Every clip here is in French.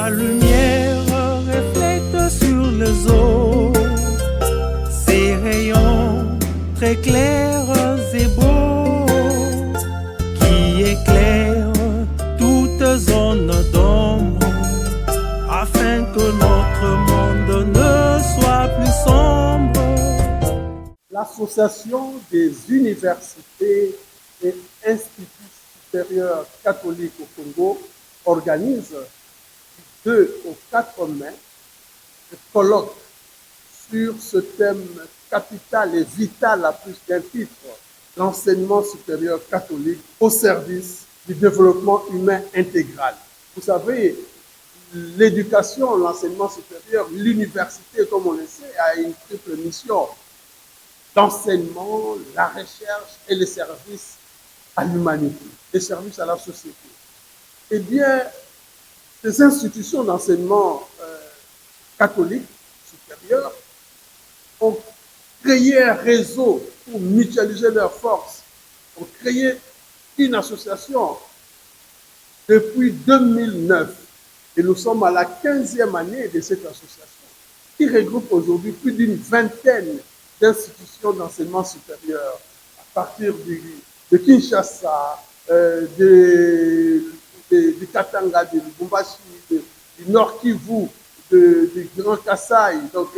La lumière reflète sur les eaux ses rayons très clairs et beaux qui éclairent toute zone d'ombre afin que notre monde ne soit plus sombre. L'Association des universités et instituts supérieurs catholiques au Congo organise du 2 au 4 mai un colloque sur ce thème capital et vital à plus d'un titre, l'enseignement supérieur catholique au service du développement humain intégral. Vous savez, l'éducation, l'enseignement supérieur, l'université, comme on le sait, a une triple mission: l'enseignement, la recherche et les services à l'humanité, les services à la société. Eh bien, ces institutions d'enseignement catholique supérieur ont créé un réseau pour mutualiser leurs forces, ont créé une association depuis 2009. Et nous sommes à la 15e année de cette association qui regroupe aujourd'hui plus d'une vingtaine d'institutions d'enseignement supérieur à partir de Kinshasa, du Katanga, de Lubumbashi, du Nord Kivu, du Grand Kasaï, donc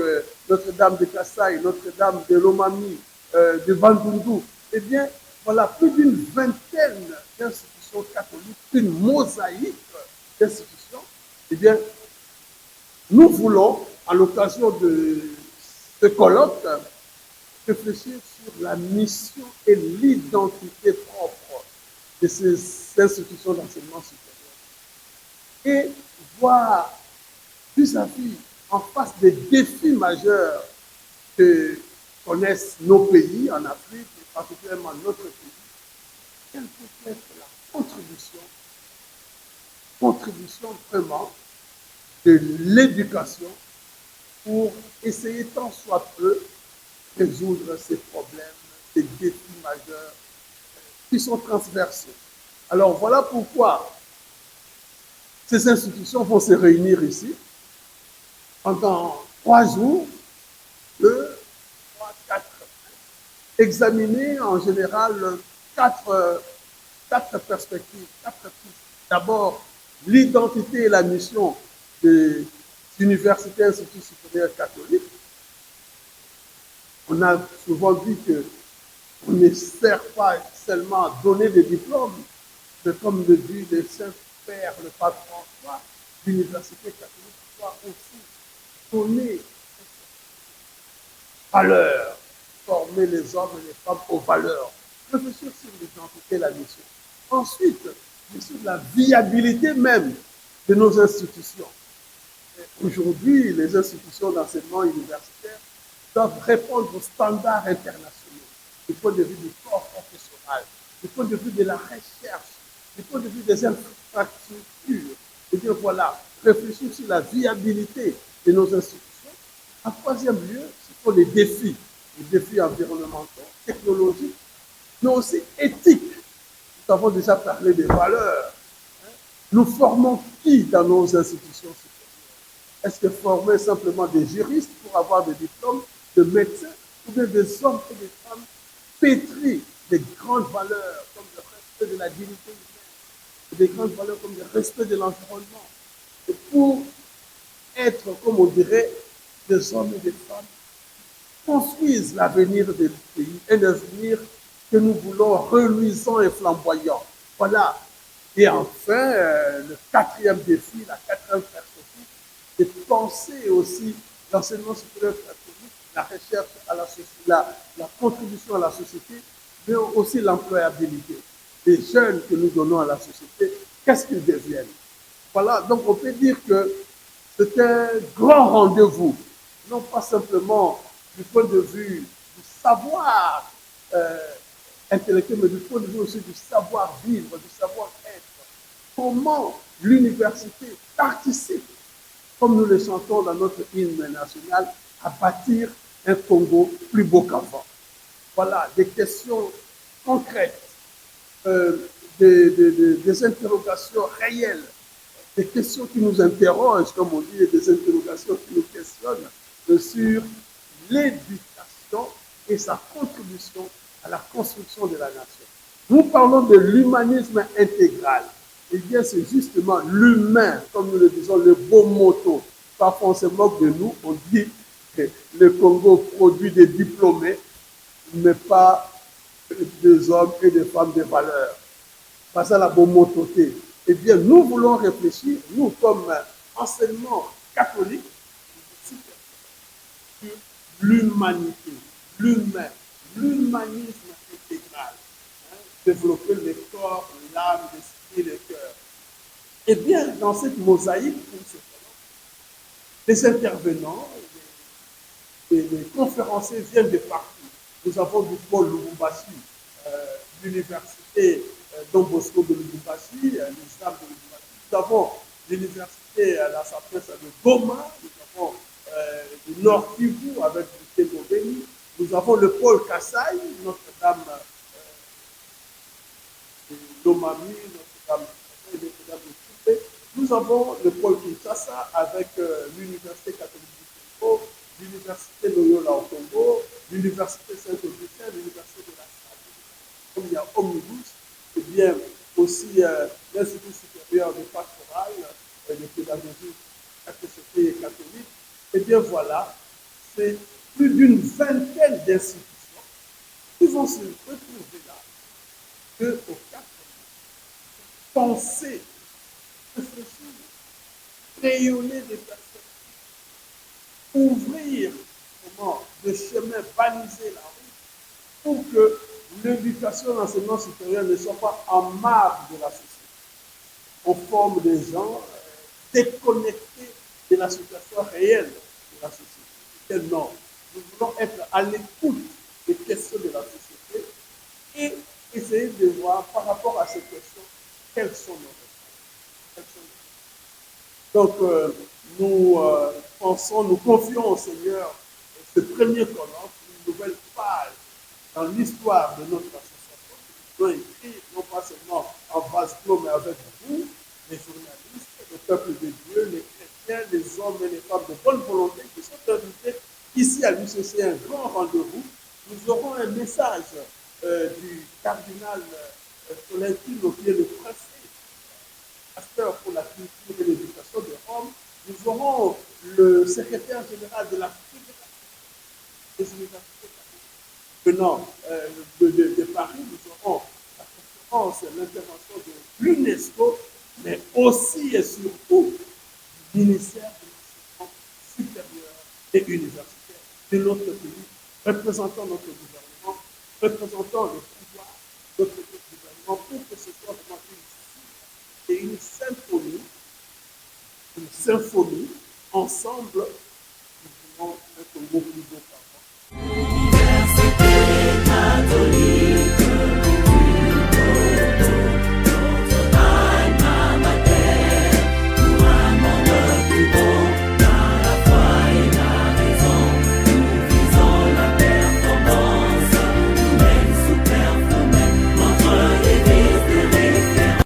Notre-Dame de Kasaï, Notre-Dame de Lomami, de Bandundu. Eh bien, voilà, plus d'une vingtaine d'institutions catholiques, une mosaïque d'institutions. Eh bien, nous voulons, à l'occasion de ce colloque, réfléchir sur la mission et l'identité propre de ces institutions d'enseignement supérieur et voir vis-à-vis, en face des défis majeurs que connaissent nos pays en Afrique, et particulièrement notre pays, quelle peut être la contribution vraiment de l'éducation pour essayer tant soit peu résoudre ces problèmes, ces défis majeurs qui sont transversaux. Alors voilà pourquoi ces institutions vont se réunir ici pendant 3 jours, 2, 3, 4, examiner en général quatre perspectives, 4 pistes. D'abord, l'identité et la mission des universités et instituts supérieurs catholiques. On a souvent dit qu'on ne sert pas seulement à donner des diplômes, mais comme le dit le Saint-Père, le Pape François, l'université catholique doit aussi donner valeur, former les hommes et les femmes aux valeurs, réfléchir sur l'identité et la mission. Ensuite, sur la viabilité même de nos institutions. Aujourd'hui, les institutions d'enseignement universitaire doivent répondre aux standards internationaux, du point de vue du corps professoral, du point de vue de la recherche, du point de vue des infrastructures. Et bien voilà, réfléchir sur la viabilité de nos institutions. En troisième lieu, ce sont les défis environnementaux, technologiques, mais aussi éthiques. Nous avons déjà parlé des valeurs. Nous formons qui dans nos institutions supérieures? Est-ce que former simplement des juristes pour avoir des diplômes, de médecins, ou bien des hommes et des femmes pétris des grandes valeurs, comme le respect de la dignité humaine, des grandes valeurs comme le respect de l'environnement, et pour être, comme on dirait, des hommes et des femmes qui construisent l'avenir du pays, un avenir que nous voulons reluisant et flamboyant. Voilà. Et enfin, le quatrième défi, la quatrième perspective, c'est de penser aussi l'enseignement supérieur catholique, la recherche à la société, la contribution à la société, mais aussi l'employabilité. Les jeunes que nous donnons à la société, qu'est-ce qu'ils deviennent? Voilà, donc on peut dire que c'est un grand rendez-vous, non pas simplement du point de vue du savoir intellectuel, mais du point de vue aussi du savoir-vivre, du savoir-être. Comment l'université participe, comme nous le chantons dans notre hymne national, à bâtir un Congo plus beau qu'avant. Voilà, des questions concrètes, des interrogations réelles des questions qui nous interrogent, comme on dit, des interrogations qui nous questionnent sur l'éducation et sa contribution à la construction de la nation. Nous parlons de l'humanisme intégral. Eh bien, c'est justement l'humain, comme nous le disons, le beau motto. Parfois, on se moque de nous, on dit que le Congo produit des diplômés, mais pas des hommes et des femmes de valeur. Pas ça la bonne motto. Eh bien, nous voulons réfléchir, nous, comme enseignement catholique, sur l'humanité, l'humain, l'humanisme intégral. Développer le corps, l'âme, l'esprit, le cœur. Eh bien, dans cette mosaïque, les intervenants, les conférenciers viennent de partout. Nous avons du pôle Lubumbashi, l'université Don Bosco de Lubumbashi, l'Islam de Lubumbashi. Nous avons l'université La Sapienza de Goma, nous avons le Nord Kivu avec le Béni. Nous avons le pôle Kassai, Notre-Dame Lomami, Notre-Dame de Koupé. Nous avons le pôle Kinshasa avec l'Université catholique du Congo, l'Université Loyola au Congo, l'Université Saint-Augustin, l'Université de la Salle. Comme il y a Omnibus, et bien aussi l'Institut supérieur de pastoral, de pédagogie catholique. Et bien voilà, c'est plus d'une vingtaine d'institutions qui vont se retrouver là, 2 ou 4, penser, réfléchir, rayonner des personnes, ouvrir des chemins, baliser la route pour que l'éducation et l'enseignement supérieur ne soient pas en marge de la société. On forme des gens déconnectés de la situation réelle de la société. Et non, nous voulons être à l'écoute des questions de la société et essayer de voir par rapport à ces questions quelles sont nos réponses. Donc, nous pensons, nous confions au Seigneur ce premier colloque, une nouvelle page dans l'histoire de notre association. Nous avons écrit, non pas seulement en vase clos, mais avec vous, les journalistes, le peuple de Dieu, les chrétiens, les hommes et les femmes de bonne volonté qui sont invités ici à l'UCC, un grand rendez-vous. Nous aurons un message du cardinal Tolentino, qui est le préfet, pasteur pour la culture et l'éducation de Rome. Nous aurons le secrétaire général de la Fédération des universités venant de Paris. Nous aurons la conférence, l'intervention de l'UNESCO, mais aussi et surtout du ministère de l'enseignement supérieur et universitaire de notre pays, représentant notre gouvernement, représentant le pouvoir de notre gouvernement, pour que ce soit vraiment une symphonie ensemble